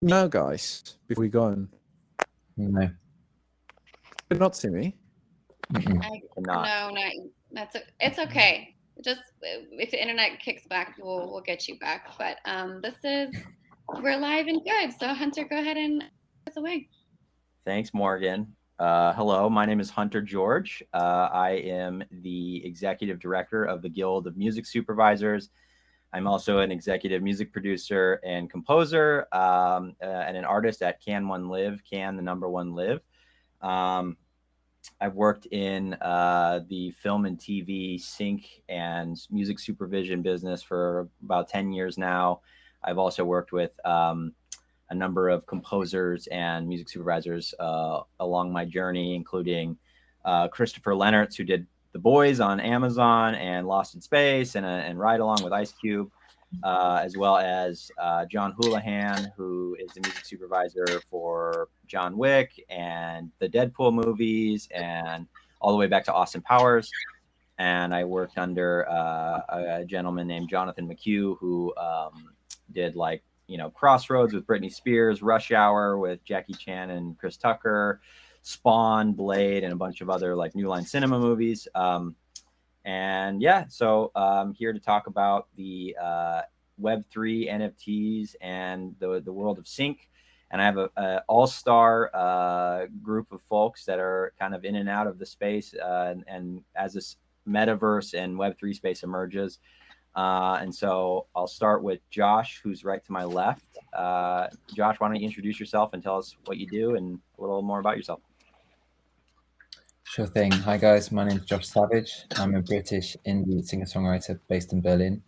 No, guys, before we go on. No. Did not see me. No, it's okay. Just if the internet kicks back, we'll get you back. But we're live and good. So Hunter, go ahead and take us away. Thanks, Morgan. Hello, my name is Hunter George. I am the executive director of the Guild of Music Supervisors. I'm also an executive music producer and composer, and an artist at Can One Live, Can the number one live. I've worked in the film and TV sync and music supervision business for about 10 years now. I've also worked with a number of composers and music supervisors along my journey, including Christopher Lennertz, who did The Boys on Amazon and Lost in Space and Ride Along with Ice Cube, as well as John Houlihan, who is the music supervisor for John Wick and the Deadpool movies and all the way back to Austin Powers. And I worked under a gentleman named Jonathan McHugh, who did Crossroads with Britney Spears, Rush Hour with Jackie Chan and Chris Tucker, Spawn, Blade, and a bunch of other New Line Cinema movies. And yeah, so I'm here to talk about the Web3 NFTs and the world of sync. And I have an all-star group of folks that are kind of in and out of the space. And as this metaverse and Web3 space emerges, and so I'll start with Josh, who's right to my left. Josh, why don't you introduce yourself and tell us what you do and a little more about yourself? Sure thing. Hi guys, my name's Josh Savage. I'm a British indie singer-songwriter based in Berlin.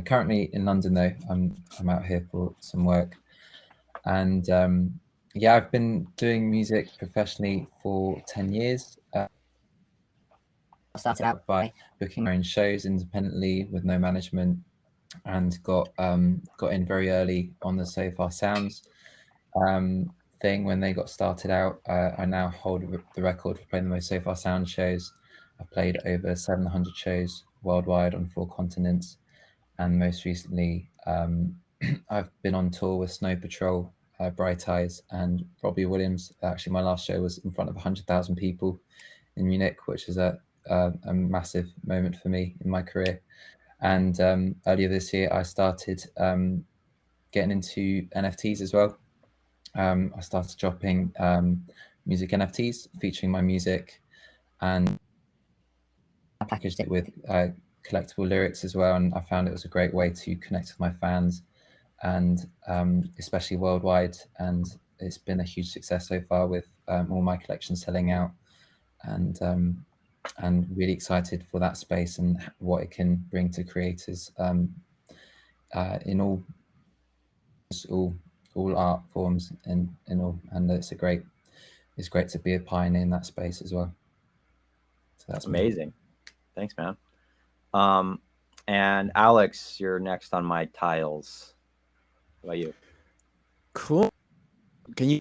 Currently in London though. I'm out here for some work. And yeah, I've been doing music professionally for 10 years. I started out by booking my own shows independently with no management, and got in very early on the So Far Sounds thing when they got started out. I now hold the record for playing the most So Far Sound shows. I've played over 700 shows worldwide on 4 continents, and most recently I've been on tour with Snow Patrol, Bright Eyes, and Robbie Williams. Actually, my last show was in front of 100,000 people in Munich, which is a massive moment for me in my career. And earlier this year, I started getting into NFTs as well. I started dropping music NFTs featuring my music, and I packaged it with collectible lyrics as well. And I found it was a great way to connect with my fans, and especially worldwide. And it's been a huge success so far, with all my collections selling out. And really excited for that space and what it can bring to creators in all art forms and all. And it's great to be a pioneer in that space as well. So that's amazing. Thanks, man. And Alex, you're next on my tiles. How about you? Cool. Can you?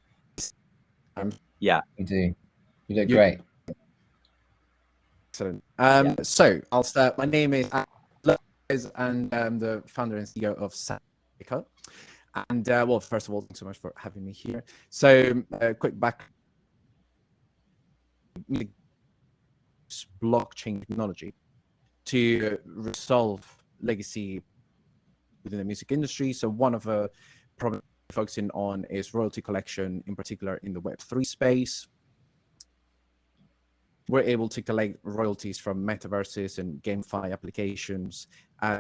Yeah, you do. You look great. Excellent. So I'll start. My name is Alex, and I'm the founder and CEO of Saika. And well, first of all, thanks so much for having me here. So, quick back. Blockchain technology to resolve legacy within the music industry. So one of the problems we're focusing on is royalty collection, in particular in the Web3 space. We're able to collect royalties from metaverses and GameFi applications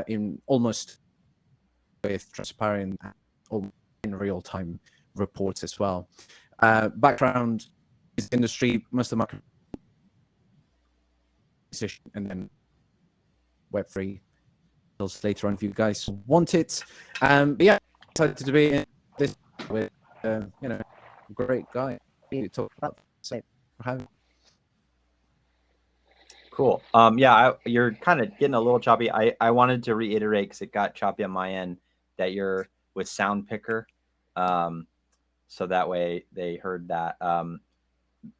in almost with transparent or in real-time reports as well. Background is industry, most of the market, and then Web3 later on if you guys want it. But yeah, excited to be in this with great guy to talk about. So cool. Yeah, you're kind of getting a little choppy. I wanted to reiterate, because it got choppy on my end, that you're with Sound Picker, so that way they heard that.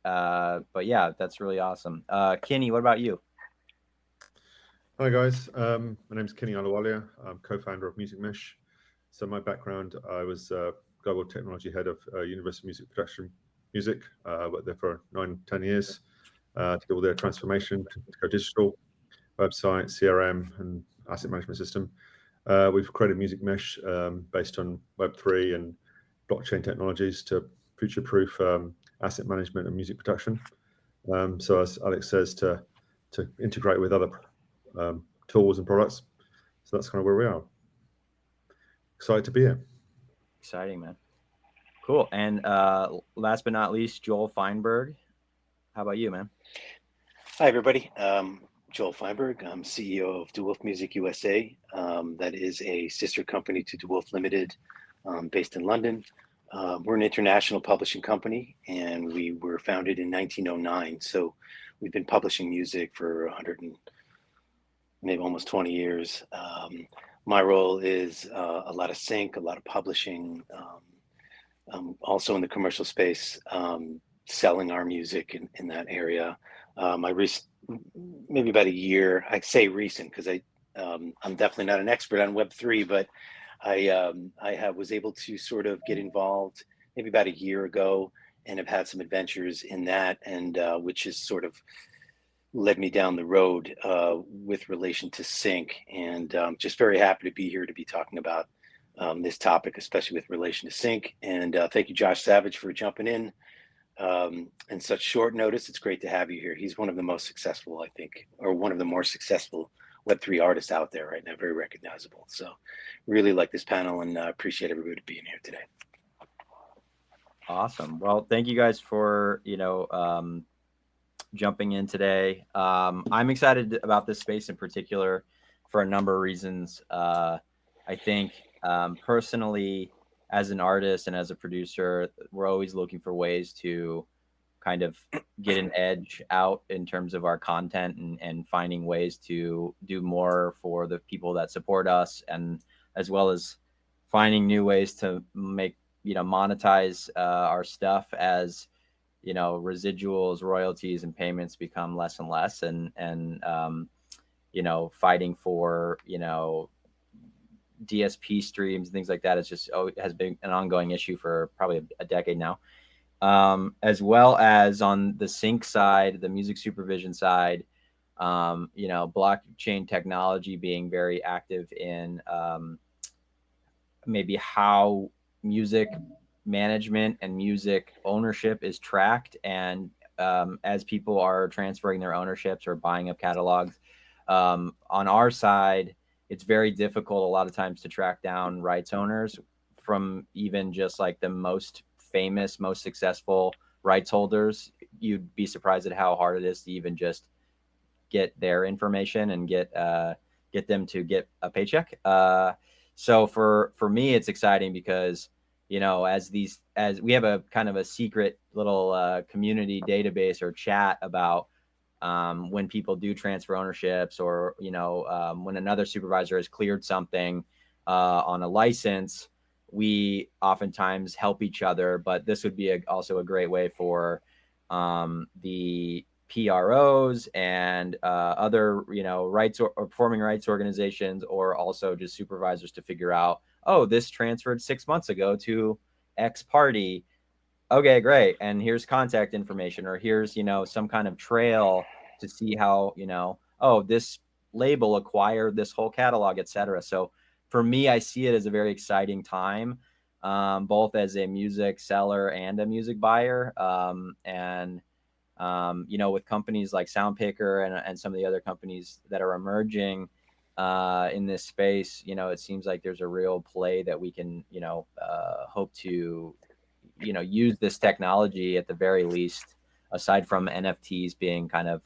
But yeah, that's really awesome. Kenny, what about you? Hi guys, my name's Kenny Alawalia. I'm co-founder of Music Mesh. So my background, I was global technology head of Universal Music Production Music. Worked there for 9-10 years. Did all their transformation to go digital, website, CRM, and asset management system. We've created Music Mesh based on Web3 and blockchain technologies to future-proof asset management and music production. So as Alex says, to integrate with other tools and products. So that's kind of where we are. Excited to be here. Exciting, man. Cool. And last but not least, Joel Feinberg. How about you, man? Hi, everybody. Joel Feinberg. I'm CEO of DeWolf Music USA. That is a sister company to DeWolf Limited, based in London. We're an international publishing company, and we were founded in 1909. So we've been publishing music for 100 and maybe almost 20 years. My role is a lot of sync, a lot of publishing, also in the commercial space, selling our music in that area. Maybe about a year, I say recent because I'm definitely not an expert on Web3, but I was able to sort of get involved maybe about a year ago and have had some adventures in that, and which has sort of led me down the road with relation to sync, and just very happy to be here to be talking about this topic, especially with relation to sync. And thank you, Josh Savage, for jumping in such short notice. It's great to have you here. He's one of the most successful, I think, or one of the more successful Web3 artists out there right now, very recognizable. So really like this panel, and appreciate everybody being here today. Awesome. Well, thank you guys for, jumping in today. I'm excited about this space in particular for a number of reasons. I think personally, as an artist and as a producer, we're always looking for ways to kind of get an edge out in terms of our content, and finding ways to do more for the people that support us, and as well as finding new ways to make, monetize our stuff as, residuals, royalties, and payments become less and less, and fighting for, DSP streams and things like that has been an ongoing issue for probably a decade now. As well as on the sync side, the music supervision side, blockchain technology being very active in maybe how music management and music ownership is tracked. And as people are transferring their ownerships or buying up catalogs, on our side, it's very difficult a lot of times to track down rights owners from even just like the most famous, most successful rights holders. You'd be surprised at how hard it is to even just get their information and get them to get a paycheck. So for me, it's exciting because, as we have a kind of a secret little community database or chat about when people do transfer ownerships, or, when another supervisor has cleared something on a license, we oftentimes help each other. But this would be also a great way for the PROs and other, rights or performing rights organizations, or also just supervisors, to figure out, oh, this transferred 6 months ago to X party. Okay, great. And here's contact information, or here's, some kind of trail to see how, oh, this label acquired this whole catalog, etc. So for me, I see it as a very exciting time, both as a music seller and a music buyer. With companies like SoundPicker and some of the other companies that are emerging in this space, it seems like there's a real play that we can, hope to, use this technology at the very least, aside from NFTs being kind of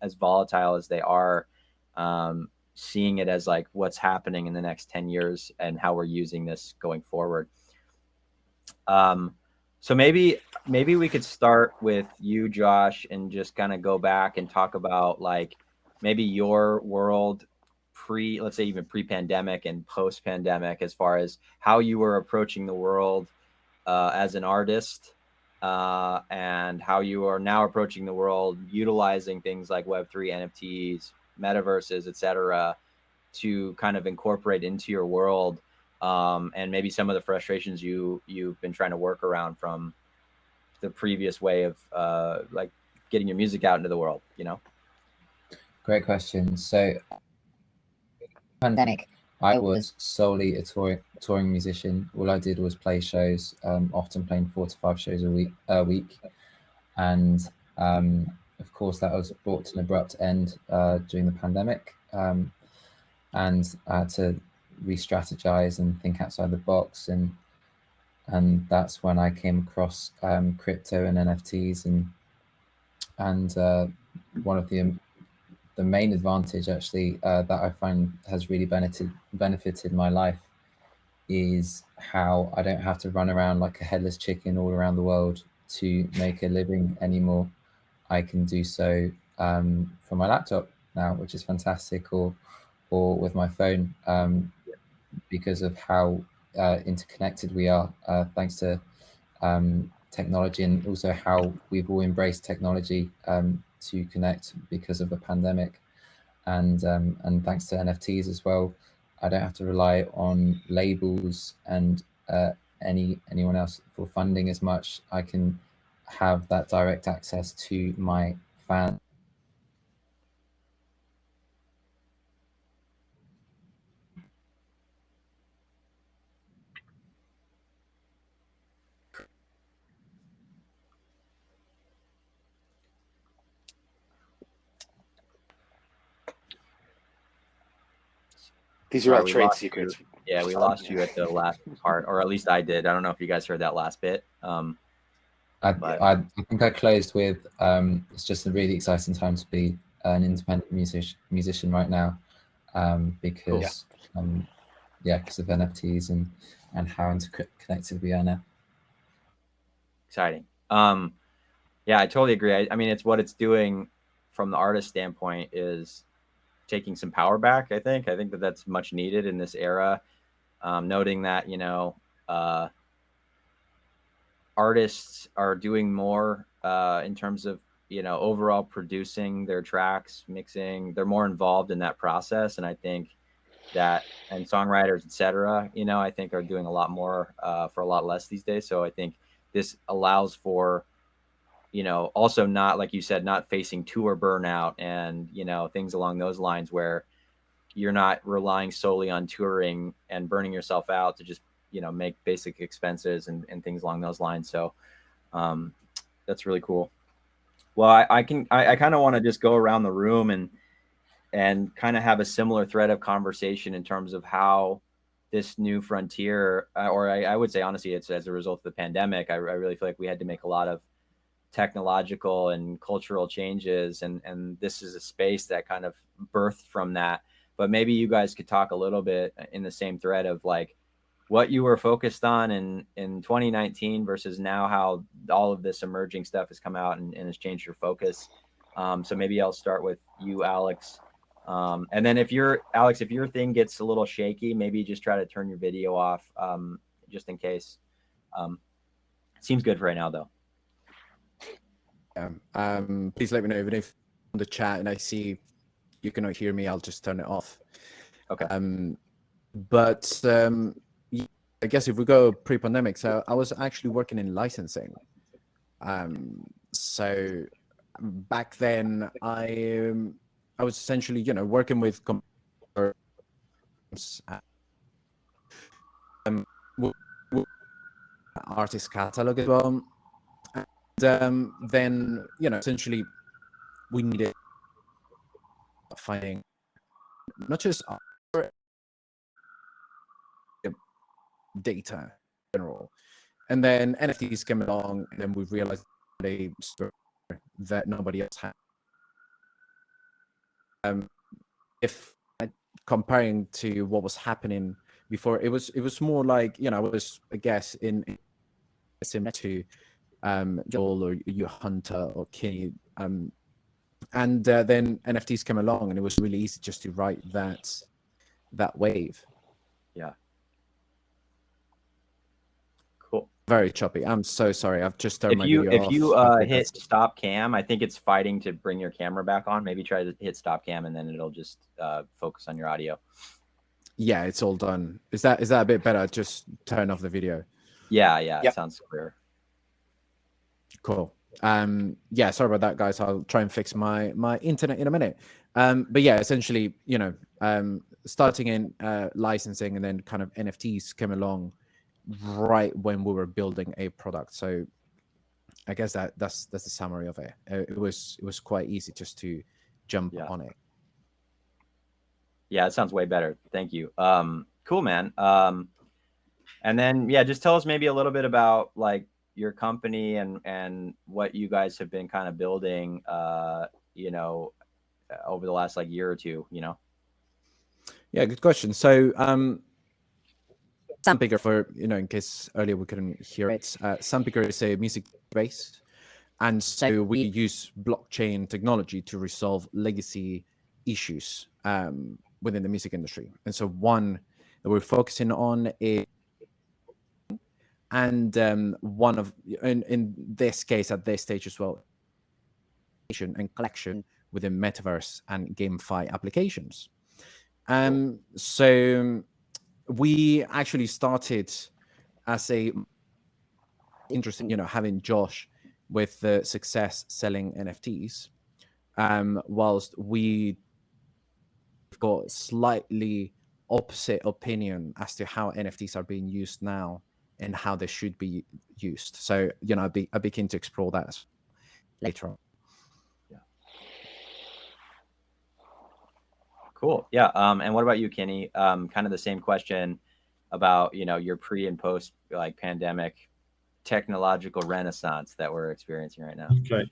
as volatile as they are, seeing it as like what's happening in the next 10 years and how we're using this going forward. So maybe we could start with you, Josh, and just kind of go back and talk about like maybe your world let's say even pre-pandemic and post-pandemic, as far as how you were approaching the world as an artist, and how you are now approaching the world utilizing things like Web3, NFTs, Metaverses, etc., to kind of incorporate into your world. and maybe some of the frustrations you've been trying to work around from the previous way of like getting your music out into the world, you know? Great question. So pandemic, I was solely a touring musician. All I did was play shows, often playing 4 to 5 shows a week. And of course, that was brought to an abrupt end during the pandemic. And I had to re-strategize and think outside the box. And that's when I came across crypto and NFTs. And one of the main advantage actually that I find has really benefited my life is how I don't have to run around like a headless chicken all around the world to make a living anymore. I can do so from my laptop now, which is fantastic, or with my phone, because of how interconnected we are, thanks to technology, and also how we've all embraced technology to connect because of the pandemic, and thanks to NFTs as well. I don't have to rely on labels and anyone else for funding as much. I can have that direct access to my fans. These are all trade secrets. Yeah, we lost you at the last part, or at least I did. I don't know if you guys heard that last bit. I think I closed with it's just a really exciting time to be an independent musician right now, because because of NFTs and how interconnected we are now. Exciting. Yeah, I totally agree. I mean, it's what it's doing from the artist standpoint is taking some power back. I think that that's much needed in this era. Noting that, you know, artists are doing more in terms of, you know, overall producing their tracks, mixing. They're more involved in that process, and I think that, and songwriters, etc., you know, I think are doing a lot more for a lot less these days. So I think this allows for, you know, also not, like you said, not facing tour burnout and, you know, things along those lines where you're not relying solely on touring and burning yourself out to just, you know, make basic expenses and things along those lines. So that's really cool. Well, I kind of want to just go around the room and kind of have a similar thread of conversation in terms of how this new frontier, or I would say, honestly, it's as a result of the pandemic. I really feel like we had to make a lot of technological and cultural changes, and this is a space that kind of birthed from that. But maybe you guys could talk a little bit in the same thread of like what you were focused on in 2019 versus now, how all of this emerging stuff has come out and has changed your focus. So maybe I'll start with you, Alex. And then if your thing gets a little shaky, maybe just try to turn your video off, just in case. Seems good for right now, though. Yeah. Please let me know, even if on the chat and I see you cannot hear me, I'll just turn it off. Okay. But I guess if we go pre-pandemic, so I was actually working in licensing. So back then I was essentially, you know, working with artist catalog as well. And then, you know, essentially we needed finding not just data in general. And then NFTs came along, and then we realized that nobody else had. If comparing to what was happening before, it was more like, you know, it was, I guess, in similar to Joel or you Hunter or Kenny, and then NFTs came along, and it was really easy just to ride that wave. Yeah. Cool. Very choppy. I'm so sorry. I've just turned my video off. If you hit stop cam, I think it's fighting to bring your camera back on. Maybe try to hit stop cam, and then it'll just focus on your audio. Yeah, it's all done. Is that a bit better? Just turn off the video. Yeah, Yep. it sounds clear. Cool. Yeah, sorry about that, guys. I'll try and fix my internet in a minute. But yeah, essentially, you know, starting in licensing, and then kind of NFTs came along right when we were building a product. So I guess that's the summary of it. It was quite easy just to jump on it. Yeah, it sounds way better. Thank you. Cool, man. And then yeah, just tell us maybe a little bit about like your company and what you guys have been kind of building, you know, over the last like year or two, you know. Yeah, good question. So Sandpicker, for, you know, in case earlier we couldn't hear it, Sandpicker is a music base, and so we use blockchain technology to resolve legacy issues within the music industry. And so one that we're focusing on is, and one of, in this case at this stage as well, and collection within metaverse and GameFi applications. So we actually started as a interesting, you know, having Josh with the success selling NFTs, whilst we got slightly opposite opinion as to how NFTs are being used now and how they should be used. So, you know, I'd be keen to explore that later on. Yeah. Cool. Yeah. And what about you, Kenny? Kind of the same question about, you know, your pre and post like pandemic technological renaissance that we're experiencing right now. Okay.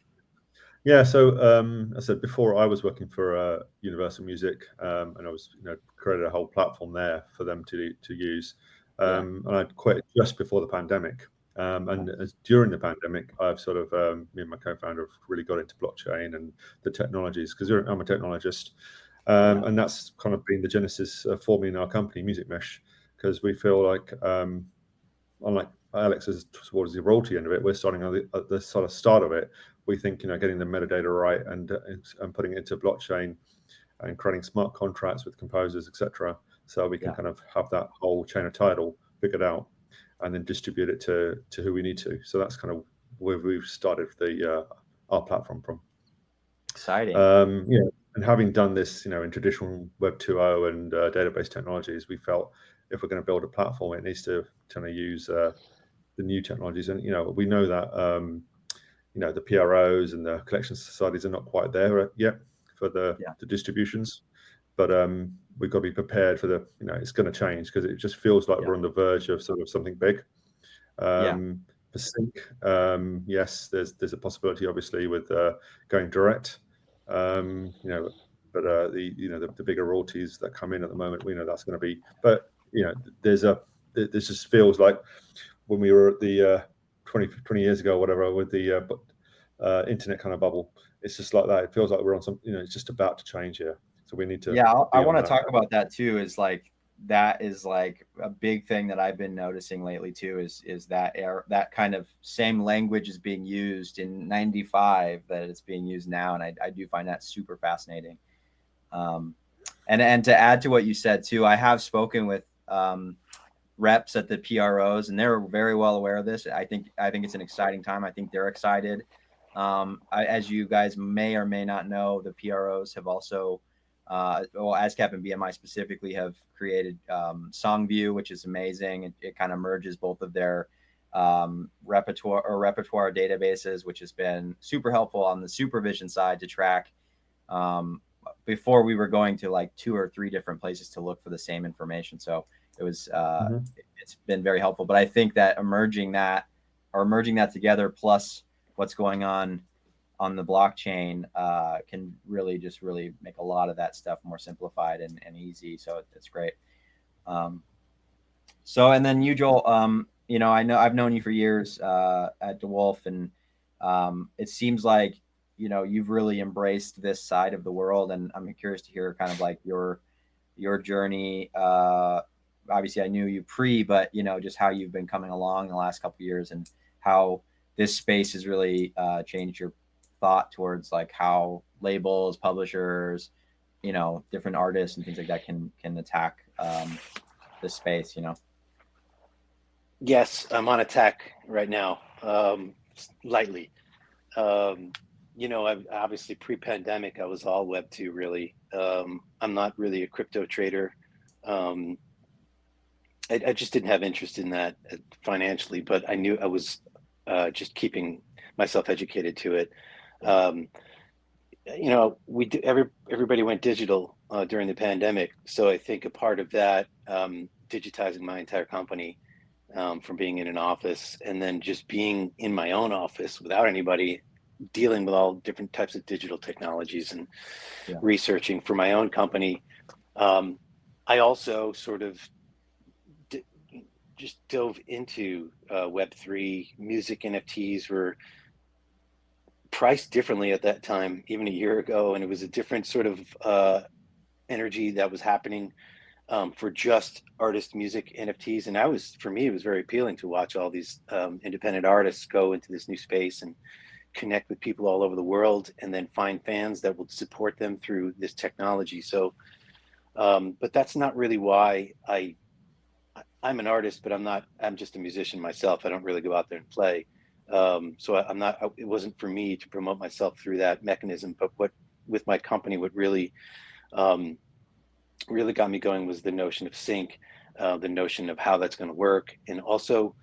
Yeah, so I said before, I was working for Universal Music, and I was, you know, created a whole platform there for them to use. And I quit just before the pandemic. And during the pandemic, I've sort of, me and my co-founder have really got into blockchain and the technologies, because I'm a technologist. And that's kind of been the genesis of forming our company, Music Mesh, because we feel like, unlike Alex is towards the royalty end of it, we're starting at the sort of start of it. We think, you know, getting the metadata right and putting it into blockchain and creating smart contracts with composers, etc., so we can kind of have that whole chain of title figured out and then distribute it to who we need to. So that's kind of where we've started our platform from. Exciting. Yeah, and having done this, you know, in traditional Web 2.0 and database technologies, we felt if we're going to build a platform, it needs to kind of use the new technologies. And, you know, we know that you know, the PROs and the collection societies are not quite there yet for the distributions, but we've got to be prepared for the, you know, it's going to change, because it just feels like we're on the verge of sort of something big. For sync, yes, there's a possibility, obviously, with going direct, you know, but the bigger royalties that come in at the moment, we know that's going to be, but, you know, this just feels like when we were at the 20 years ago, whatever, with the internet kind of bubble. It's just like that. It feels like we're on some, you know, it's just about to change here. So we need to. Yeah, I want to talk about that too. Is like, that is like a big thing that I've been noticing lately too. Is that that kind of same language is being used in '95 that it's being used now, and I do find that super fascinating. And to add to what you said too, I have spoken with reps at the PROs, and they're very well aware of this. I think it's an exciting time. I think they're excited. As you guys may or may not know, the PROs have also, well, ASCAP and BMI specifically have created SongView, which is amazing. It kind of merges both of their repertoire databases, which has been super helpful on the supervision side to track. Before we were going to like 2 or 3 different places to look for the same information. So it was, it's been very helpful. But I think that merging that together, plus what's going on the blockchain, can really make a lot of that stuff more simplified and easy. So it's great. So, and then you, Joel, you know, I've known you for years at DeWolf, and it seems like, you know, you've really embraced this side of the world, and I'm curious to hear kind of like your journey. Obviously I knew you but, you know, just how you've been coming along in the last couple of years, and how this space has really changed your thought towards like how labels, publishers, you know, different artists and things like that can attack this space, you know? Yes, I'm on attack right now, lightly. You know, I've obviously pre-pandemic, I was all Web2 really. I'm not really a crypto trader. I just didn't have interest in that financially, but I knew I was just keeping myself educated to it. You know, everybody went digital during the pandemic, so I think a part of that, digitizing my entire company from being in an office and then just being in my own office without anybody, dealing with all different types of digital technologies and researching for my own company. I also sort of just dove into Web3. Music NFTs were priced differently at that time, even a year ago, and it was a different sort of energy that was happening for just artist music NFTs. And for me, it was very appealing to watch all these independent artists go into this new space and connect with people all over the world, and then find fans that would support them through this technology. So, but that's not really why I'm an artist, but I'm just a musician myself. I don't really go out there and play. So it wasn't for me to promote myself through that mechanism. But with my company, what really got me going was the notion of sync, the notion of how that's going to work. And also,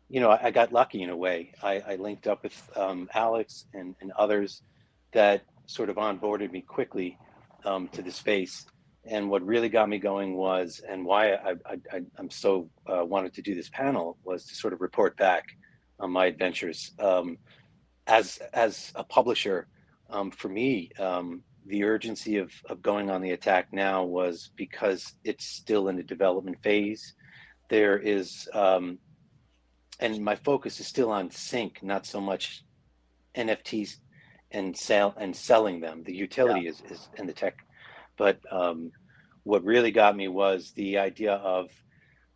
you know, I got lucky in a way. I linked up with Alex and others that sort of onboarded me quickly to the space. And what really got me going was, and why I'm so wanted to do this panel, was to sort of report back on my adventures as a publisher. For me, the urgency of going on the attack now was because it's still in the development phase. There is, and my focus is still on sync, not so much NFTs and selling them. The utility is in the tech. But what really got me was the idea of,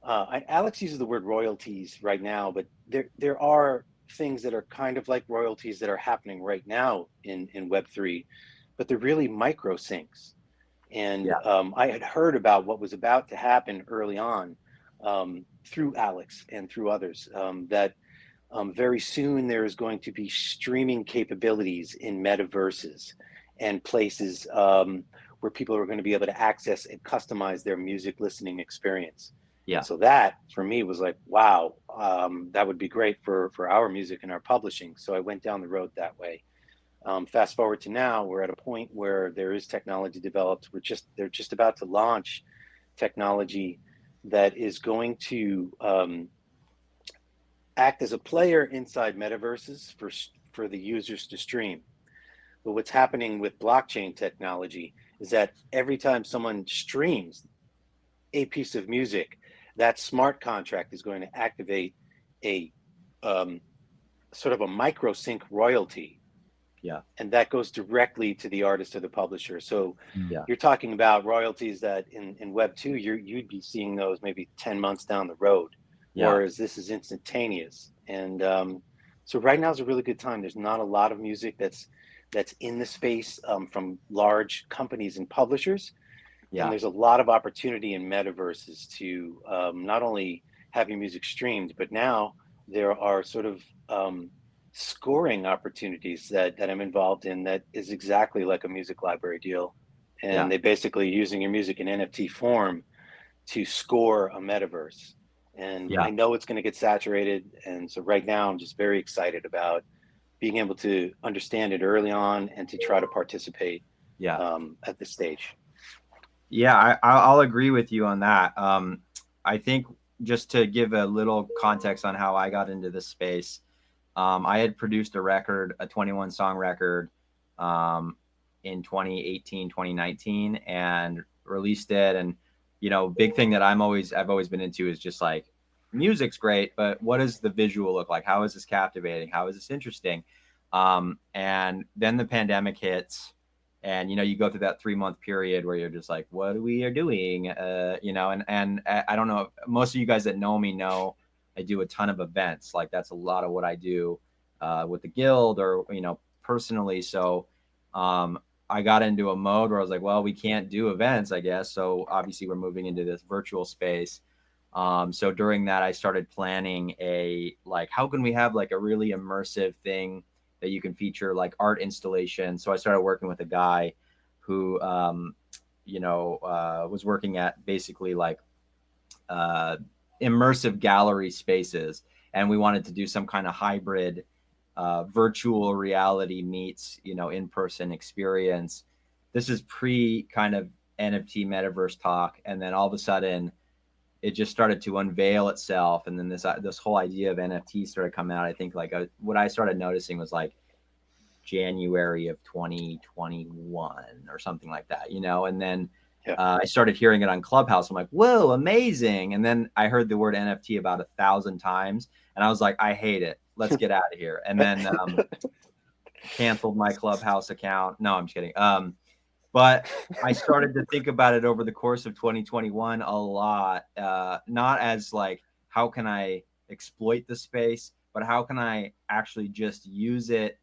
Alex uses the word royalties right now, but there are things that are kind of like royalties that are happening right now in Web3, but they're really micro syncs. And I had heard about what was about to happen early on through Alex and through others, that very soon there is going to be streaming capabilities in metaverses and places where people are going to be able to access and customize their music listening experience. Yeah. So that for me was like, wow, that would be great for our music and our publishing. So I went down the road that way. Fast forward to now, we're at a point where there is technology developed. They're just about to launch technology that is going to act as a player inside metaverses for the users to stream. But what's happening with blockchain technology is that every time someone streams a piece of music, that smart contract is going to activate a sort of a micro sync royalty. Yeah. And that goes directly to the artist or the publisher. So you're talking about royalties that in Web2, you'd be seeing those maybe 10 months down the road, whereas this is instantaneous. And so right now is a really good time. There's not a lot of music that's in the space from large companies and publishers. And there's a lot of opportunity in metaverses to not only have your music streamed, but now there are sort of scoring opportunities that I'm involved in that is exactly like a music library deal. And they basically using your music in NFT form to score a metaverse. And I know it's going to get saturated. And so right now I'm just very excited about being able to understand it early on and to try to participate at this stage. Yeah, I'll agree with you on that. I think just to give a little context on how I got into this space, I had produced a record, a 21 song record in 2018, 2019 and released it. And, you know, big thing that I've always been into is just like, music's great, but what does the visual look like? How is this captivating? How is this interesting? And then the pandemic hits. And, you know, you go through that 3-month period where you're just like, what are we doing? You know, and I don't know, most of you guys that know me know I do a ton of events. Like that's a lot of what I do with the guild or, you know, personally. So I got into a mode where I was like, well, we can't do events, I guess. So obviously we're moving into this virtual space. So during that, I started planning how can we have like a really immersive thing that you can feature, like art installation. So I started working with a guy who, was working at basically like immersive gallery spaces. And we wanted to do some kind of hybrid virtual reality meets, in-person experience. This is pre kind of NFT metaverse talk. And then all of a sudden it just started to unveil itself. And then this whole idea of NFT started coming out. I think what I started noticing was like January of 2021 or something like that, and then I started hearing it on Clubhouse. I'm like, whoa, amazing. And then I heard the word NFT about 1,000 times and I was like, I hate it. Let's get out of here. And then canceled my Clubhouse account. No, I'm just kidding. But I started to think about it over the course of 2021 a lot, not as like, how can I exploit the space, but how can I actually just use it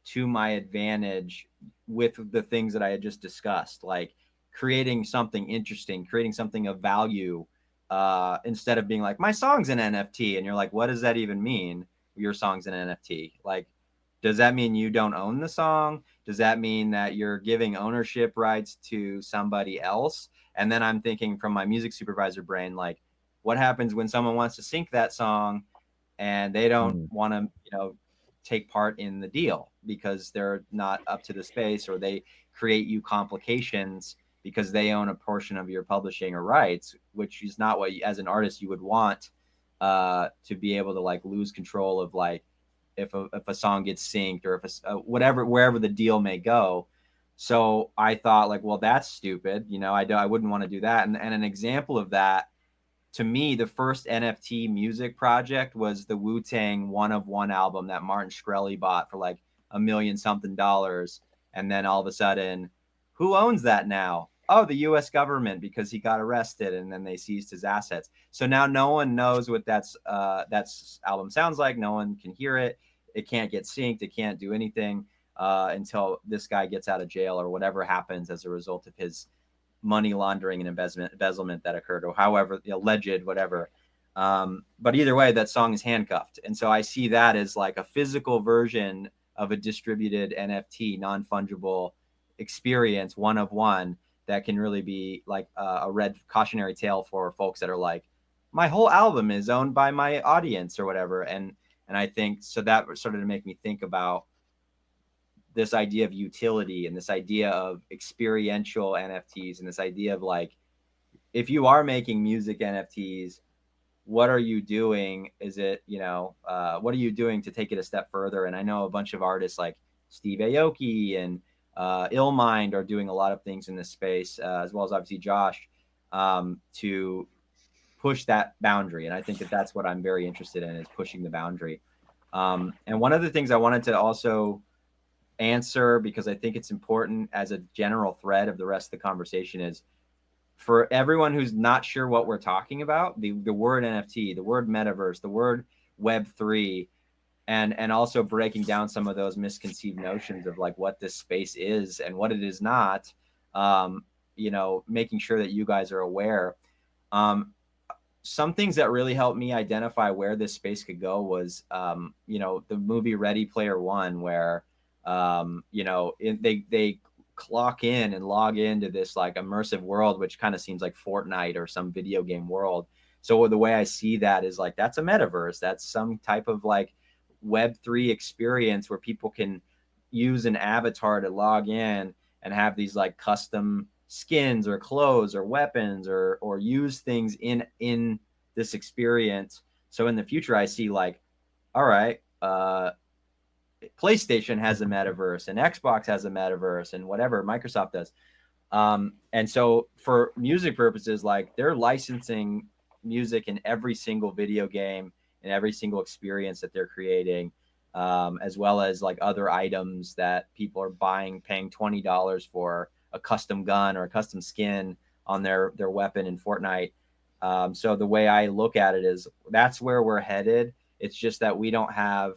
to my advantage with the things that I had just discussed, like creating something interesting, creating something of value, instead of being like, my song's an NFT. And you're like, what does that even mean? Your song's an NFT. Like, does that mean you don't own the song? Does that mean that you're giving ownership rights to somebody else? And then I'm thinking from my music supervisor brain, like, what happens when someone wants to sync that song and they don't want to, take part in the deal because they're not up to the space, or they create you complications because they own a portion of your publishing or rights, which is not what as an artist you would want, to be able to like lose control of like, if a song gets synced or if wherever the deal may go. So I thought like, well, that's stupid. I wouldn't want to do that. And an example of that, to me, the first NFT music project was the Wu-Tang 1 of 1 album that Martin Shkreli bought for like $1 million something. And then all of a sudden, who owns that now? Oh, the US government, because he got arrested and then they seized his assets. So now no one knows what that's album sounds like. No one can hear it. It can't get synced. It can't do anything until this guy gets out of jail or whatever happens as a result of his money laundering and embezzlement that occurred, or however alleged, whatever. But either way, that song is handcuffed. And so I see that as like a physical version of a distributed NFT, non-fungible experience, 1 of 1, that can really be like a red cautionary tale for folks that are like, my whole album is owned by my audience or whatever. And I think so that started to make me think about this idea of utility and this idea of experiential NFTs and this idea of like, if you are making music NFTs, what are you doing? Is it, what are you doing to take it a step further? And I know a bunch of artists like Steve Aoki and Illmind are doing a lot of things in this space, as well as obviously Josh, to push that boundary. And I think that that's what I'm very interested in, is pushing the boundary. And one of the things I wanted to also answer, because I think it's important as a general thread of the rest of the conversation, is for everyone who's not sure what we're talking about, the word NFT, the word metaverse, the word Web3, and also breaking down some of those misconceived notions of like what this space is and what it is not, making sure that you guys are aware. Some things that really helped me identify where this space could go was, the movie Ready Player One, where they clock in and log into this like immersive world, which kind of seems like Fortnite or some video game world. So the way I see that is like, that's a metaverse. That's some type of like Web3 experience where people can use an avatar to log in and have these like custom skins or clothes or weapons or use things in this experience. So in the future, I see like, all right, PlayStation has a metaverse and Xbox has a metaverse and whatever Microsoft does. And so for music purposes, like they're licensing music in every single video game and every single experience that they're creating, as well as like other items that people are buying, paying $20 for a custom gun or a custom skin on their weapon in Fortnite. So the way I look at it is that's where we're headed. It's just that we don't have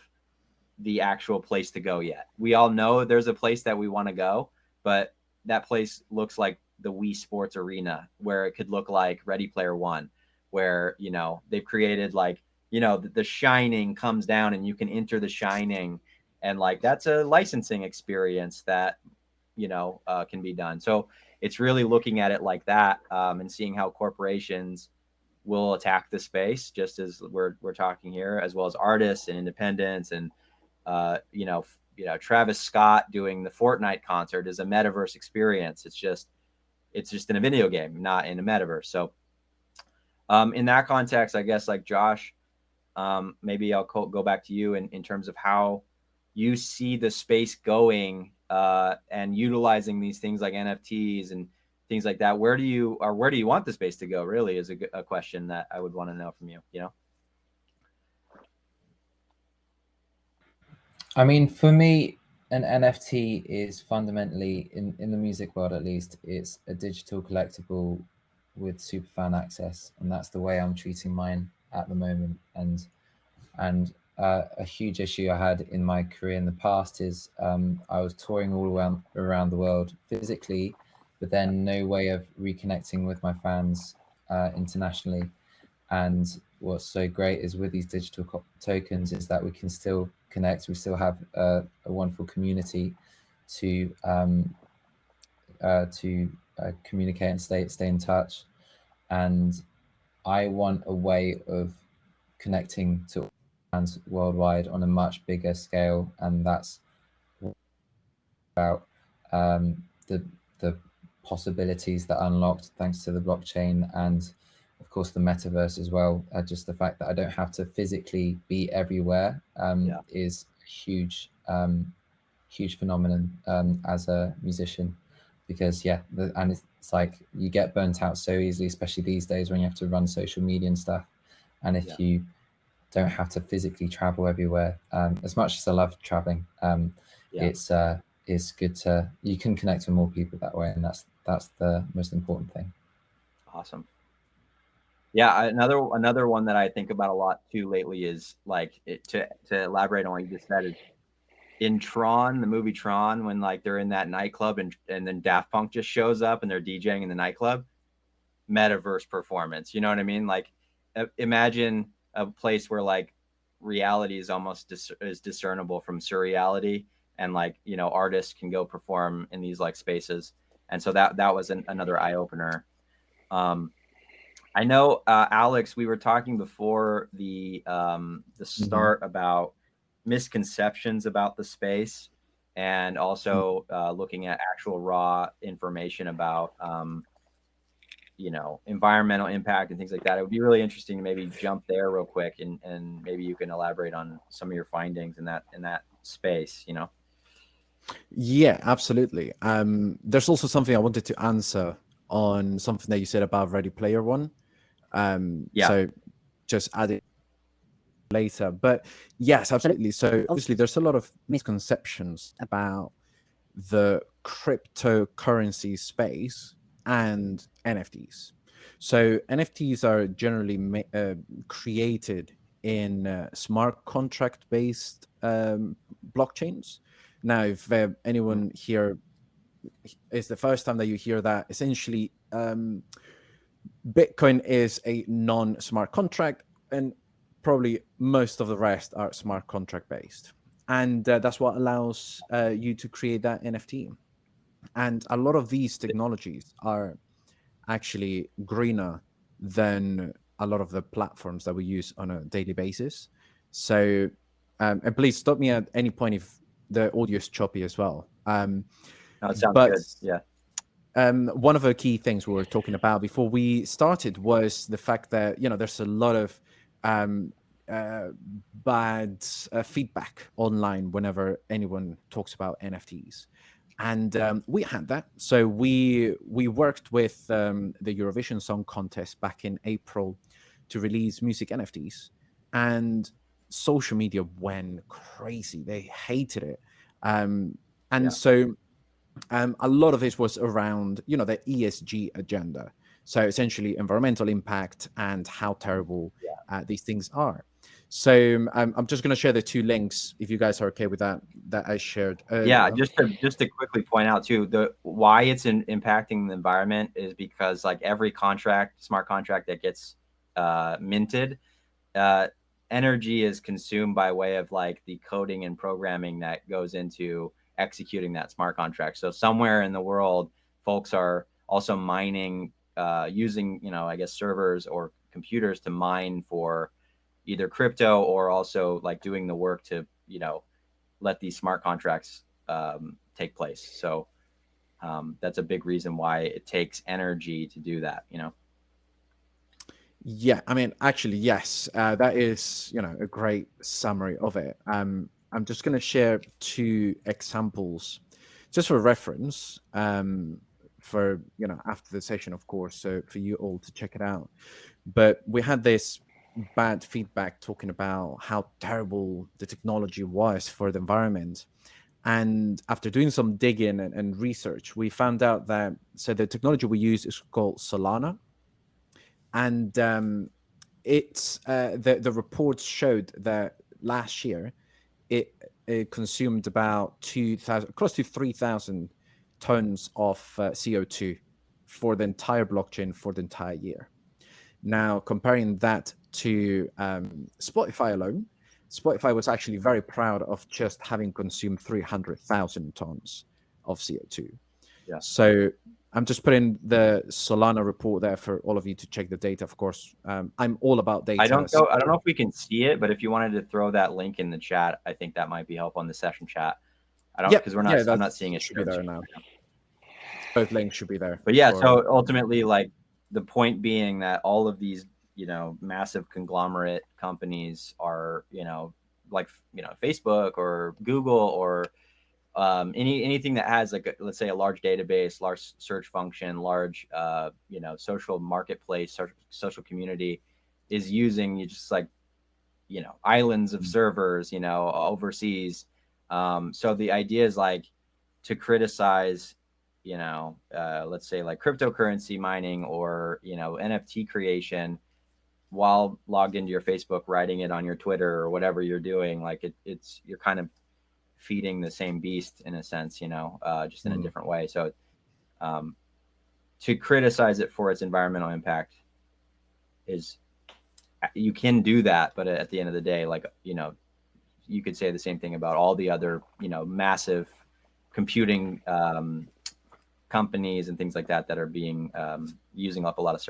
the actual place to go yet. We all know there's a place that we want to go, but that place looks like the Wii Sports Arena, where it could look like Ready Player One, where, you know, they've created like, you know, the Shining comes down and you can enter the Shining, and like that's a licensing experience that, you know, can be done. So it's really looking at it like that, and seeing how corporations will attack the space, just as we're talking here, as well as artists and independents. And you know, Travis Scott doing the Fortnite concert is a metaverse experience. It's just in a video game, not in a metaverse. So in that context, I guess, like Josh, maybe I'll go back to you in terms of how you see the space going, and utilizing these things like NFTs and things like that. Where do you want the space to go, really, is a question that I would want to know from you, you know? I mean, for me, an NFT is fundamentally, in the music world at least, it's a digital collectible with super fan access, and that's the way I'm treating mine at the moment. And a huge issue I had in my career in the past is I was touring all around the world physically, but then no way of reconnecting with my fans internationally. And what's so great is with these digital tokens is that we can still connect. We still have a wonderful community to communicate and stay in touch. And I want a way of connecting to fans worldwide on a much bigger scale, and that's about the possibilities that unlocked thanks to the blockchain, and of course the metaverse as well. Just the fact that I don't have to physically be everywhere is a huge phenomenon as a musician, because and it's like you get burnt out so easily, especially these days when you have to run social media and stuff. And if you don't have to physically travel everywhere, as much as I love traveling, it's good to, you can connect with more people that way, and that's the most important thing. Awesome. Yeah, another one that I think about a lot too lately is like to elaborate on what you just said, is in Tron, the movie Tron, when like they're in that nightclub and then Daft Punk just shows up and they're DJing in the nightclub. Metaverse performance, you know what I mean? Like imagine a place where like reality is almost is discernible from surreality, and like, you know, artists can go perform in these like spaces. And so that was another eye opener. I know, Alex, we were talking before the start about misconceptions about the space, and also looking at actual raw information about you know, environmental impact and things like that. It would be really interesting to maybe jump there real quick, and maybe you can elaborate on some of your findings in that space, you know? Yeah, absolutely. There's also something I wanted to answer on something that you said about Ready Player One. So just add it later. But yes, absolutely. So obviously there's a lot of misconceptions about the cryptocurrency space and NFTs. So NFTs are generally created in smart contract based blockchains. Now, if anyone here is the first time that you hear that, essentially Bitcoin is a non-smart contract, and probably most of the rest are smart contract based. And that's what allows you to create that NFT. And a lot of these technologies are actually greener than a lot of the platforms that we use on a daily basis. So, and please stop me at any point if the audio is choppy as well. No, it sounds good. Yeah. One of the key things we were talking about before we started was the fact that, you know, there's a lot of bad feedback online whenever anyone talks about NFTs. And we had that. So we worked with the Eurovision Song Contest back in April to release music NFTs, and social media went crazy. They hated it. So a lot of this was around, you know, the ESG agenda. So essentially environmental impact and how terrible these things are. So I'm just going to share the 2 links if you guys are okay with that I shared earlier. Yeah, just to quickly point out too, why it's impacting the environment is because like every smart contract that gets minted, energy is consumed by way of like the coding and programming that goes into executing that smart contract. So somewhere in the world, folks are also mining, using, I guess, servers or computers to mine for either crypto or also like doing the work to, let these smart contracts take place. So that's a big reason why it takes energy to do that, Yeah, I mean, actually, yes, that is, a great summary of it. I'm just going to share 2 examples just for reference, for, after the session, of course, so for you all to check it out. But we had this bad feedback talking about how terrible the technology was for the environment. And after doing some digging and research, we found out that, so the technology we use is called Solana. And it's the reports showed that last year it consumed about 2,000, close to 3,000 tons of CO2 for the entire blockchain for the entire year. Now, comparing that to Spotify alone, Spotify was actually very proud of just having consumed 300,000 tons of CO2. Yeah. So I'm just putting the Solana report there for all of you to check the data. Of course, I'm all about data. I don't know if we can see it, but if you wanted to throw that link in the chat, I think that might be helpful in the session chat. I don't, because I'm not seeing it. Should be there now. Both links should be there. But yeah, so ultimately, like the point being that all of these, massive conglomerate companies are, like, Facebook or Google or anything that has like let's say a large database, large search function, large social marketplace, social community is using just like islands of servers overseas. So the idea is like to criticize let's say like cryptocurrency mining or NFT creation while logged into your Facebook, writing it on your Twitter or whatever you're doing, like it's you're kind of feeding the same beast in a sense, just in a different way. So to criticize it for its environmental impact is, you can do that, but at the end of the day, like, you could say the same thing about all the other, massive computing companies and things like that are being using up a lot of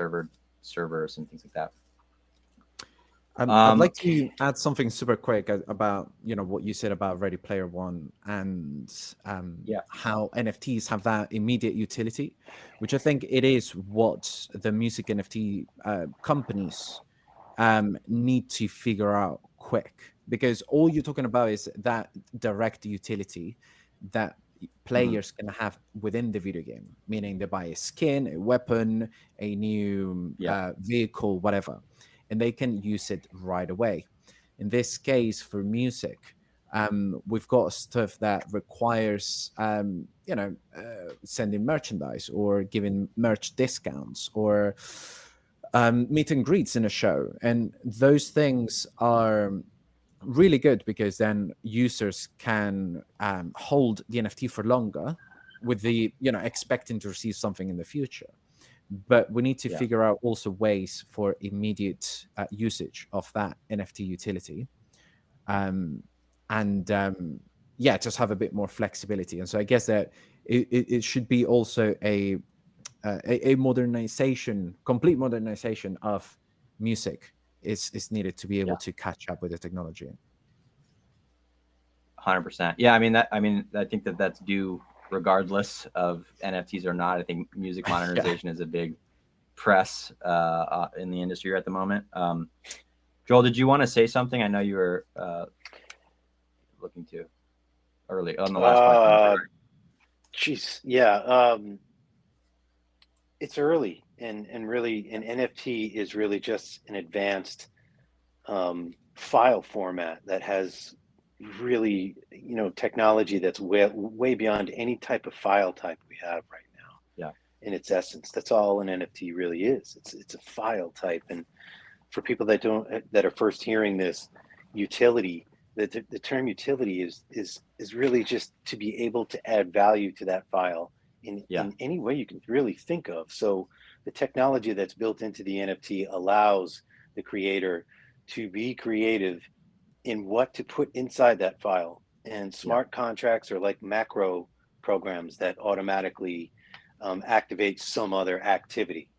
servers and things like that. I'd like to add something super quick about what you said about Ready Player One and how NFTs have that immediate utility, which I think it is what the music NFT companies need to figure out quick, because all you're talking about is that direct utility that players can have within the video game, meaning they buy a skin, a weapon, a new vehicle, whatever, and they can use it right away. In this case, for music, we've got stuff that requires, sending merchandise or giving merch discounts or meet and greets in a show. And those things are really good because then users can hold the NFT for longer with the, expecting to receive something in the future. But we need to figure out also ways for immediate usage of that NFT utility. Just have a bit more flexibility. And so I guess that it should be also a modernization, complete modernization of music is needed to be able to catch up with the technology. 100%. Yeah, I think that's due regardless of NFTs or not. I think music modernization is a big press in the industry at the moment. Joel, did you want to say something? I know you were looking to early on the last question. Geez, yeah. It's early, and really an NFT is really just an advanced file format that has really, technology that's way beyond any type of file type we have right now. Yeah. In its essence, that's all an NFT really is. It's a file type. And for people that are first hearing this, utility. The term utility is really just to be able to add value to that file in any way you can really think of. So the technology that's built into the NFT allows the creator to be creative in what to put inside that file. And smart contracts are like macro programs that automatically activate some other activity.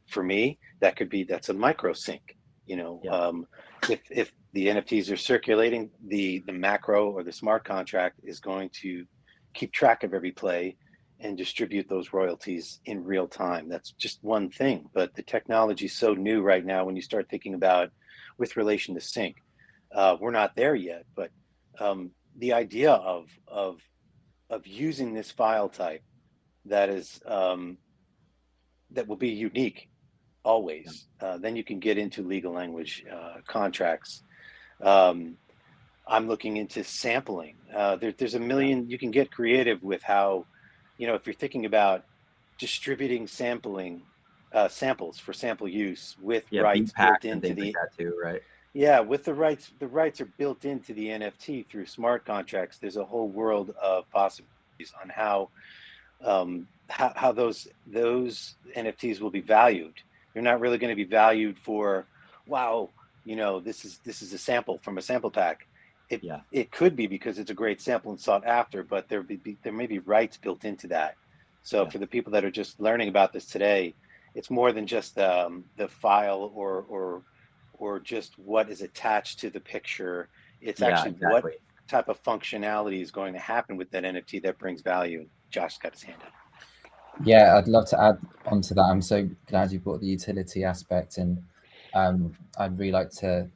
For me, that's a micro sync. You know, if the NFTs are circulating, the macro or the smart contract is going to keep track of every play and distribute those royalties in real time. That's just one thing, but the technology is so new right now when you start thinking about with relation to sync. We're not there yet, but the idea of using this file type that is that will be unique always. Then you can get into legal language contracts. I'm looking into sampling. There's a million. You can get creative with how, you know, if you're thinking about distributing sampling samples for sample use with rights built into the like that too, right? Yeah, with the rights are built into the NFT through smart contracts. There's a whole world of possibilities on how those NFTs will be valued. They're not really going to be valued for, wow, you know, this is a sample from a sample pack. It could be because it's a great sample and sought after, but there may be rights built into that. So for the people that are just learning about this today, it's more than just the file or just what is attached to the picture. It's actually what type of functionality is going to happen with that NFT that brings value. Josh's got his hand up. Yeah, I'd love to add on to that. I'm so glad you brought the utility aspect, and I'd really like to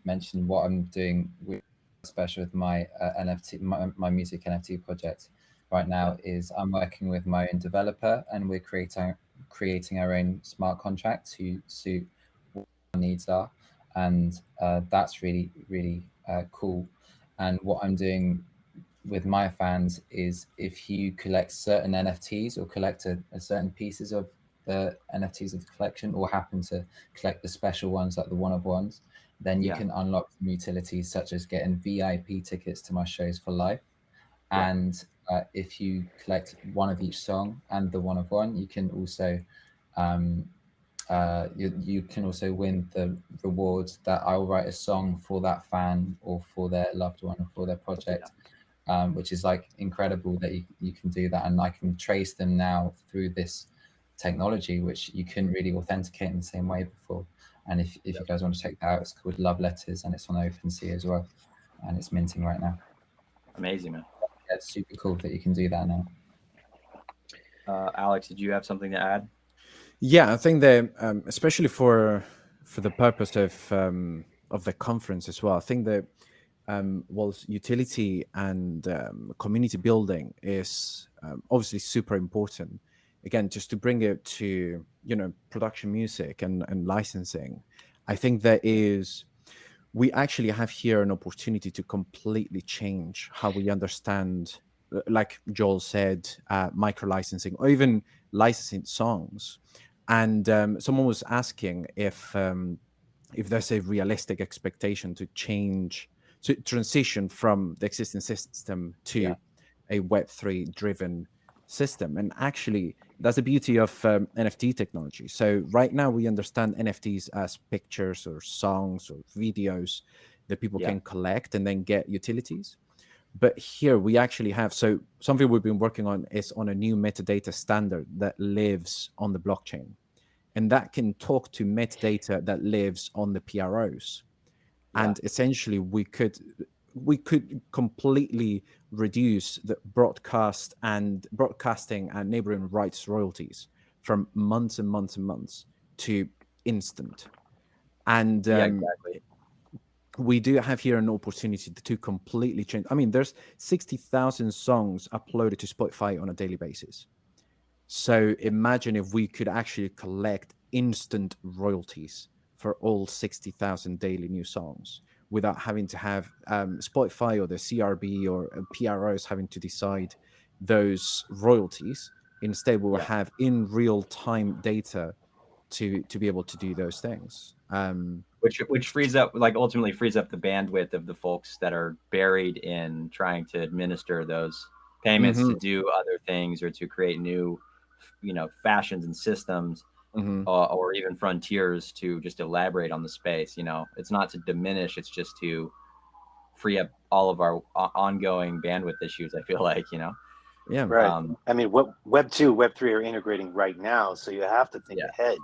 mention what I'm doing with special with my NFT, my music NFT project right now. Is I'm working with my own developer, and we're creating our own smart contract to suit what our needs are, and that's really cool. And what I'm doing with my fans is, if you collect certain NFTs or collect a certain pieces of the NFTs of the collection, or happen to collect the special ones like the one-of-ones, then you can unlock some utilities such as getting VIP tickets to my shows for life. And if you collect one of each song and the one-of-one, you can also you can also win the rewards that I'll write a song for that fan or for their loved one or for their project. Which is like incredible that you can do that, and I can trace them now through this technology, which you couldn't really authenticate in the same way before. And if you guys want to check that out, it's called Love Letters, and it's on OpenSea as well, and it's minting right now. Amazing, man. Yeah, it's super cool that you can do that now. Alex, did you have something to add? Yeah, I think that especially for the purpose of the conference as well, I think that whilst utility and community building is obviously super important, again, just to bring it to, you know, production music and licensing, I think we actually have here an opportunity to completely change how we understand, like Joel said, micro licensing or even licensing songs. And someone was asking if there's a realistic expectation to transition from the existing system to a Web3 driven system. And actually, that's the beauty of NFT technology. So right now we understand NFTs as pictures or songs or videos that people can collect and then get utilities. But here we actually have, so something we've been working on is on a new metadata standard that lives on the blockchain. And that can talk to metadata that lives on the PROs. And essentially we could completely reduce the broadcasting and neighboring rights royalties from months and months and months to instant. And we do have here an opportunity to completely change. I mean, there's 60,000 songs uploaded to Spotify on a daily basis. So imagine if we could actually collect instant royalties for all 60,000 daily new songs without having to have Spotify or the CRB or PROs having to decide those royalties. Instead, we will have in real time data to be able to do those things. Which frees up, like ultimately frees up the bandwidth of the folks that are buried in trying to administer those payments to do other things or to create new, fashions and systems, or even frontiers to just elaborate on the space. It's not to diminish; it's just to free up all of our ongoing bandwidth issues. I feel like, Yeah. Right. I mean, what Web2, Web3 are integrating right now, so you have to think ahead.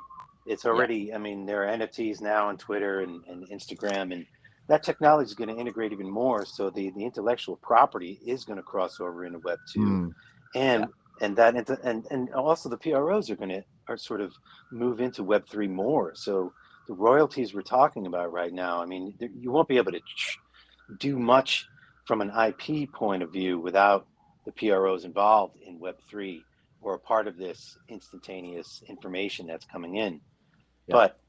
It's already, I mean, there are NFTs now on Twitter and Instagram, and that technology is going to integrate even more. So the intellectual property is going to cross over into Web2, and also the PROs are sort of move into Web3 more. So the royalties we're talking about right now, I mean, you won't be able to do much from an IP point of view without the PROs involved in Web3 or a part of this instantaneous information that's coming in. But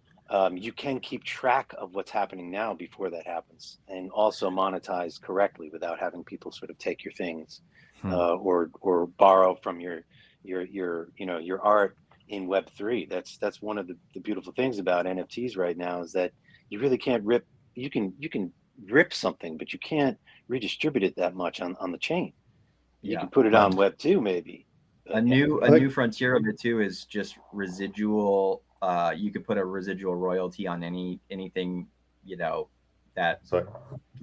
you can keep track of what's happening now before that happens, and also monetize correctly without having people sort of take your things or borrow from your art in Web3. That's one of the beautiful things about NFTs right now, is that you really can't rip. You can rip something, but you can't redistribute it that much on the chain. You can put it on Web2 maybe. A new frontier of it too is just residual. You could put a residual royalty on anything, that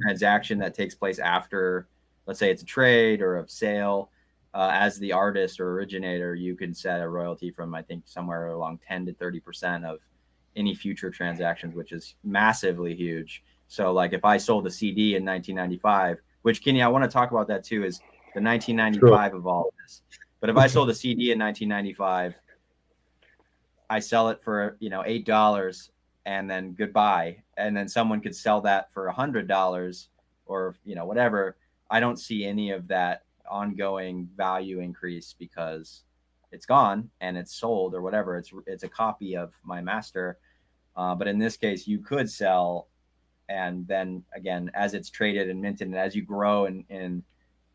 transaction that takes place after, let's say it's a trade or a sale. As the artist or originator, you can set a royalty from, I think, somewhere along 10 to 30% of any future transactions, which is massively huge. So like if I sold a CD in 1995, which Kenny, I want to talk about that too, is the 1995 of all of this. But if I sold a CD in 1995, I sell it for, $8 and then goodbye. And then someone could sell that for $100 or, whatever. I don't see any of that ongoing value increase because it's gone and it's sold or whatever. It's a copy of my master. But in this case, you could sell, and then again, as it's traded and minted and as you grow in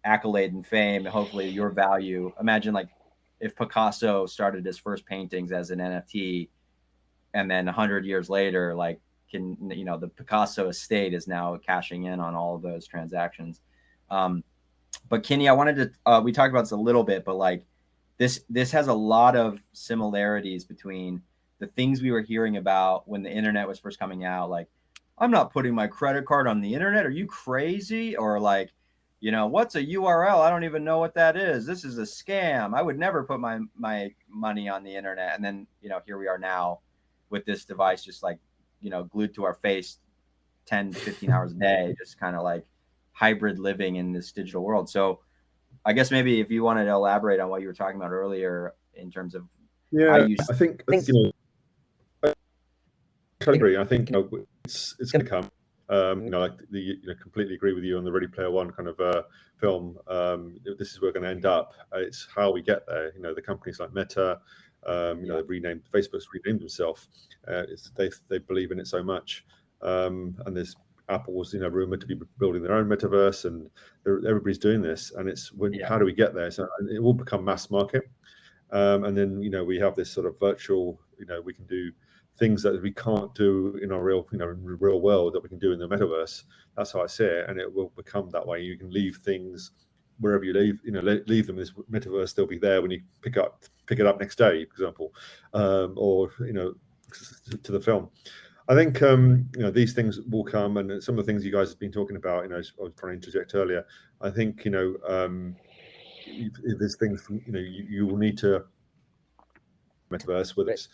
accolade and fame, hopefully your value, imagine like if Picasso started his first paintings as an NFT, and then 100 years later, like the Picasso estate is now cashing in on all of those transactions. But Kenny, I wanted to, we talked about this a little bit, but like this has a lot of similarities between the things we were hearing about when the internet was first coming out. Like, I'm not putting my credit card on the internet. Are you crazy? Or like, what's a URL? I don't even know what that is. This is a scam. I would never put my money on the internet. And then, here we are now with this device, just like, glued to our face 10 to 15 hours a day, just kind of like hybrid living in this digital world. So I guess maybe if you wanted to elaborate on what you were talking about earlier in terms of how you I think I agree. I think it's going to come. Completely agree with you on the Ready Player One kind of film. This is where we're going to end up. It's how we get there. The companies like Meta, they've renamed, Facebook's renamed themselves. They believe in it so much, and there's Apple's rumored to be building their own metaverse, and everybody's doing this. And it's how do we get there? So it will become mass market, and then we have this sort of virtual. We can do things that we can't do in our real world that we can do in the metaverse. That's how I see it, and it will become that way. You can leave things wherever you leave them in this metaverse. They'll be there when you pick it up next day, for example, or to the film. I think these things will come, and some of the things you guys have been talking about. I was trying to interject earlier. I think there's things from you will need to metaverse, whether it's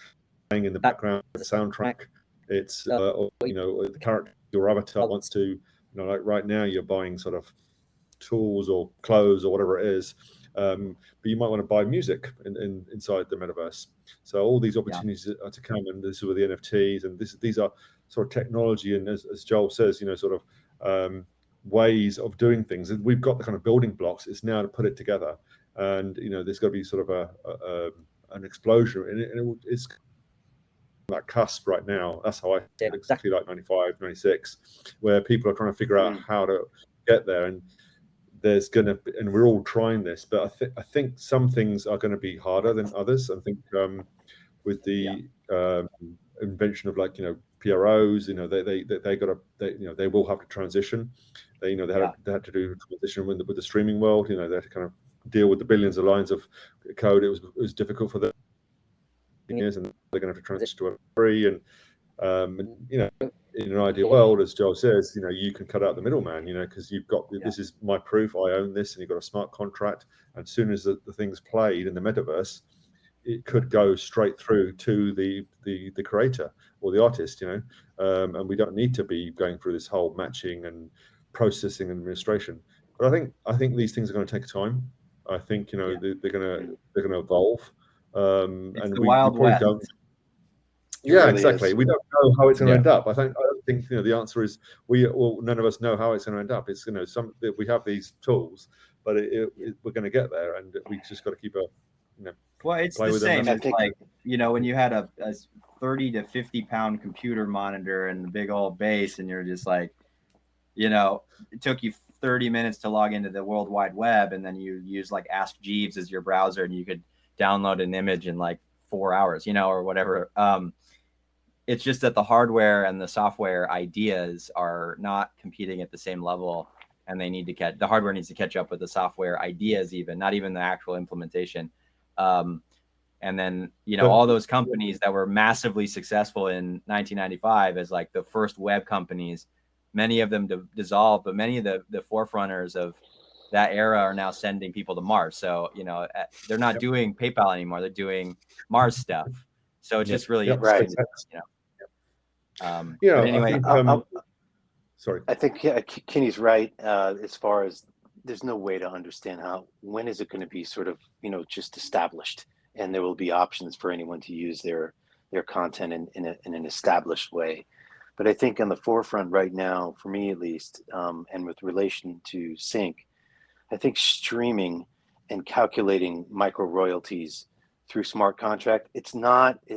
playing in the background, the soundtrack, it's or the character, your avatar wants to, like right now you're buying sort of tools or clothes or whatever it is, but you might want to buy music inside the metaverse. So all these opportunities are to come, and this is with the NFTs, and these are sort of technology, and as Joel says, sort of ways of doing things. And we've got the kind of building blocks. It's now to put it together, and there's got to be sort of an explosion, and it's that cusp right now. That's how I feel, exactly like 95, 96, where people are trying to figure out how to get there. And and we're all trying this, but I think some things are going to be harder than others. I think with the invention of like, you know, PROs, you know, they will have to transition. They had to do transition with the streaming world. You know, they had to kind of deal with the billions of lines of code. It was difficult for them years, and they're going to have to transition to Web3. And you know, in an ideal world, as Joel says, you know, you can cut out the middleman, you know, because you've got this is my proof, I own this, and you've got a smart contract. And as soon as the thing's played in the metaverse, it could go straight through to the creator or the artist, you know, and we don't need to be going through this whole matching and processing and administration. But I think these things are going to take time. I think, you know, they're going to evolve, and the we Wild probably West. don't. It Yeah, really exactly. is. We don't know how it's going to end up. I don't think, you know, the answer is none of us know how it's going to end up. It's, you know, we have these tools, but we're going to get there, and we just got to keep well, it's the same. It's like, you know, when you had a 30 to 50 pound computer monitor and the big old base, and you're just like, you know, it took you 30 minutes to log into the World Wide Web, and then you use like Ask Jeeves as your browser, and you could download an image in like 4 hours, you know, or whatever. It's just that the hardware and the software ideas are not competing at the same level, and they need to the hardware needs to catch up with the software ideas, not even the actual implementation. And then, you know, all those companies that were massively successful in 1995 as like the first web companies, many of them dissolved, but many of the forerunners of that era are now sending people to Mars. So, you know, they're not doing PayPal anymore. They're doing Mars stuff. So it's just really interesting, you know. But anyway, sorry. I think Kenny's right, as far as there's no way to understand when is it going to be sort of, you know, just established, and there will be options for anyone to use their content in an established way. But I think on the forefront right now, for me at least, and with relation to sync, I think streaming and calculating micro royalties through smart contract, it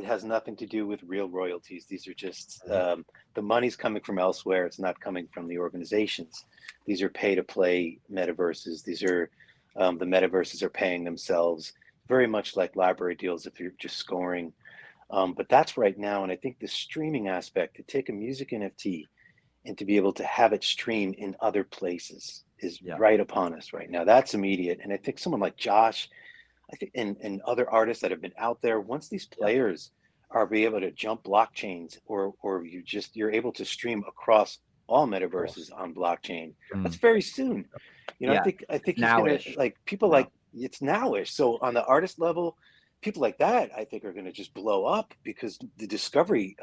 has nothing to do with real royalties. These are just the money's coming from elsewhere. It's not coming from the organizations. These are pay to play metaverses. These are the metaverses are paying themselves, very much like library deals if you're just scoring. But that's right now. And I think the streaming aspect, to take a music NFT and to be able to have it stream in other places is right upon us right now. That's immediate. And I think someone like Josh, I think, and other artists that have been out there, once these players are be able to jump blockchains, or you're able to stream across all metaverses on blockchain, that's very soon. You know, I think he's gonna, like, people like, it's nowish. So on the artist level, people like that, I think, are going to just blow up, because the discovery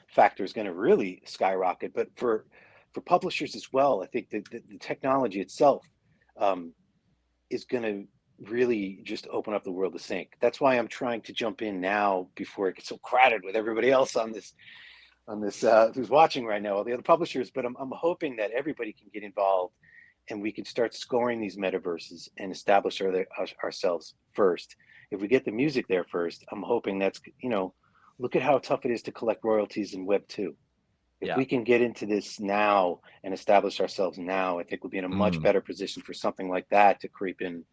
factor is going to really skyrocket. But for publishers as well, I think that the technology itself is going to really just open up the world of sync. That's why I'm trying to jump in now before it gets so crowded with everybody else on this who's watching right now, all the other publishers. But I'm hoping that everybody can get involved, and we can start scoring these metaverses and establish ourselves first. If we get the music there first, I'm hoping that's, you know, look at how tough it is to collect royalties in Web2. If we can get into this now and establish ourselves now, I think we'll be in a much better position for something like that to creep in,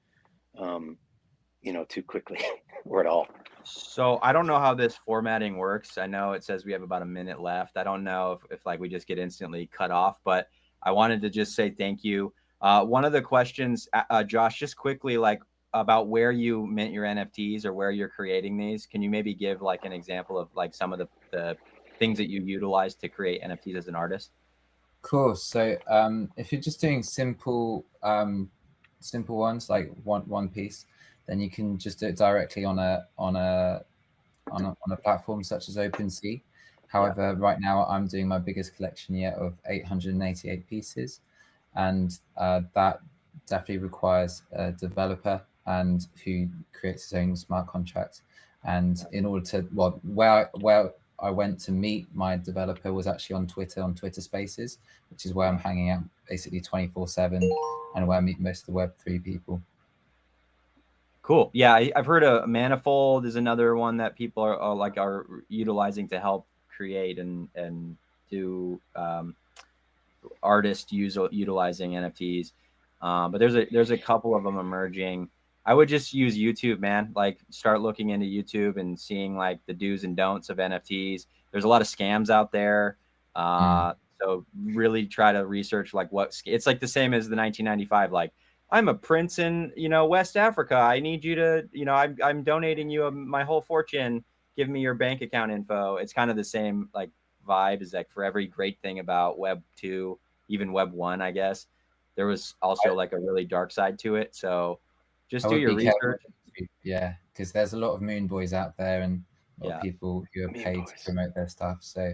you know, too quickly or at all. So I don't know how this formatting works. I know it says we have about a minute left. I don't know if like we just get instantly cut off, but I wanted to just say thank you. One of the questions, Josh, just quickly, like about where you mint your NFTs or where you're creating these. Can you maybe give like an example of like some of the things that you utilize to create NFTs as an artist? Of course. So if you're just doing simple ones, like one piece, then you can just do it directly on a platform such as OpenSea. However, right now I'm doing my biggest collection yet of 888 pieces, and that definitely requires a developer and who creates his own smart contract. And in order to, where I went to meet my developer was actually on Twitter Spaces, which is where I'm hanging out basically 24/7 and where I meet most of the Web3 people. Cool. Yeah, I've heard a Manifold is another one that people are utilizing to help create and do artists utilizing NFTs. But there's a couple of them emerging. I would just use YouTube, man. Like start looking into YouTube and seeing like the do's and don'ts of NFTs. There's a lot of scams out there. So really try to research like it's like the same as the 1995. Like I'm a prince in, West Africa. I need you to, I'm donating you my whole fortune. Give me your bank account info. It's kind of the same like vibe as like for every great thing about Web2, even Web1, I guess. There was also like a really dark side to it. So just do your research. Yeah, because there's a lot of moon boys out there and a lot of Yeah. people who are paid to promote their stuff. So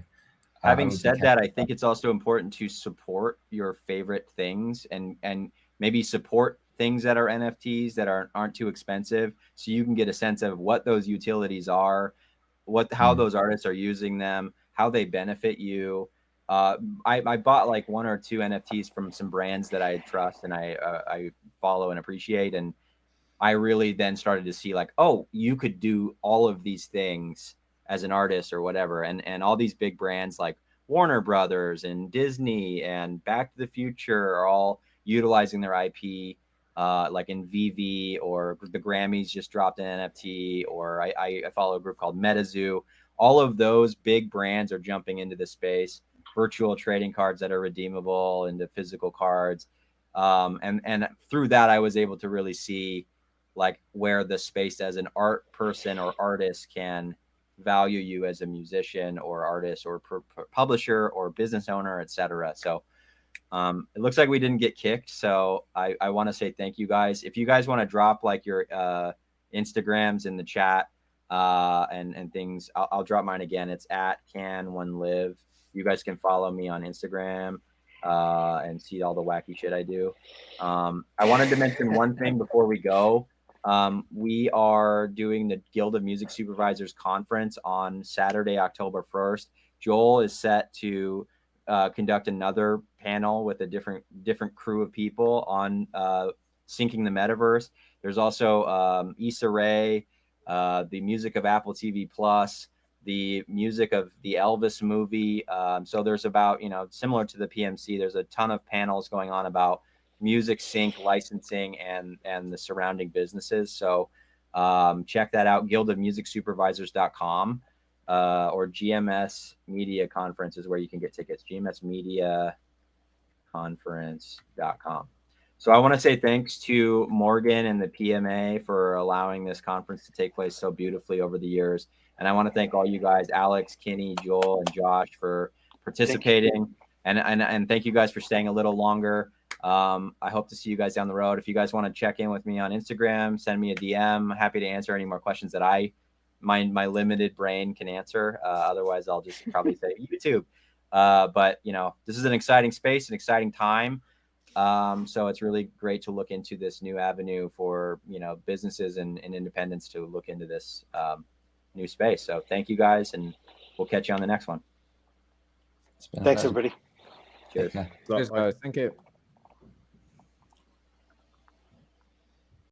having said that, I think it's also important to support your favorite things and maybe support things that are NFTs that aren't too expensive, so you can get a sense of what those utilities are, how those artists are using them, how they benefit you. I bought like 1 or 2 NFTs from some brands that I trust and I follow and appreciate, and I really then started to see like, oh, you could do all of these things as an artist or whatever. And all these big brands like Warner Brothers and Disney and Back to the Future are all utilizing their IP, like in VV, or the Grammys just dropped an NFT, or I follow a group called MetaZoo. All of those big brands are jumping into the space, virtual trading cards that are redeemable into physical cards. And through that, I was able to really see like where the space as an art person or artist can value you as a musician or artist or publisher or business owner, etc. So it looks like we didn't get kicked. So I want to say thank you guys. If you guys want to drop like your Instagrams in the chat and things, I'll drop mine again. It's at can1live. You guys can follow me on Instagram and see all the wacky shit I do. I wanted to mention one thing before we go. We are doing the Guild of Music Supervisors conference on Saturday, October 1st. Joel is set to conduct another panel with a different crew of people on syncing the metaverse. There's also Issa Rae, the music of Apple TV Plus, the music of the Elvis movie. So there's about, similar to the PMC, there's a ton of panels going on about music sync, licensing, and the surrounding businesses. So check that out, guildofmusicsupervisors.com or GMS Media Conference is where you can get tickets, gmsmediaconference.com. So I want to say thanks to Morgan and the PMA for allowing this conference to take place so beautifully over the years. And I want to thank all you guys, Alex, Kenny, Joel, and Josh, for participating. And thank you guys for staying a little longer. I hope to see you guys down the road. If you guys want to check in with me on Instagram, send me a DM. Happy to answer any more questions that my limited brain can answer. Otherwise, I'll just probably say YouTube. But this is an exciting space, an exciting time. So it's really great to look into this new avenue for businesses and independents to look into this new space. So thank you guys, and we'll catch you on the next one. Thanks, everybody. Cheers. Cheers, guys. Thank you.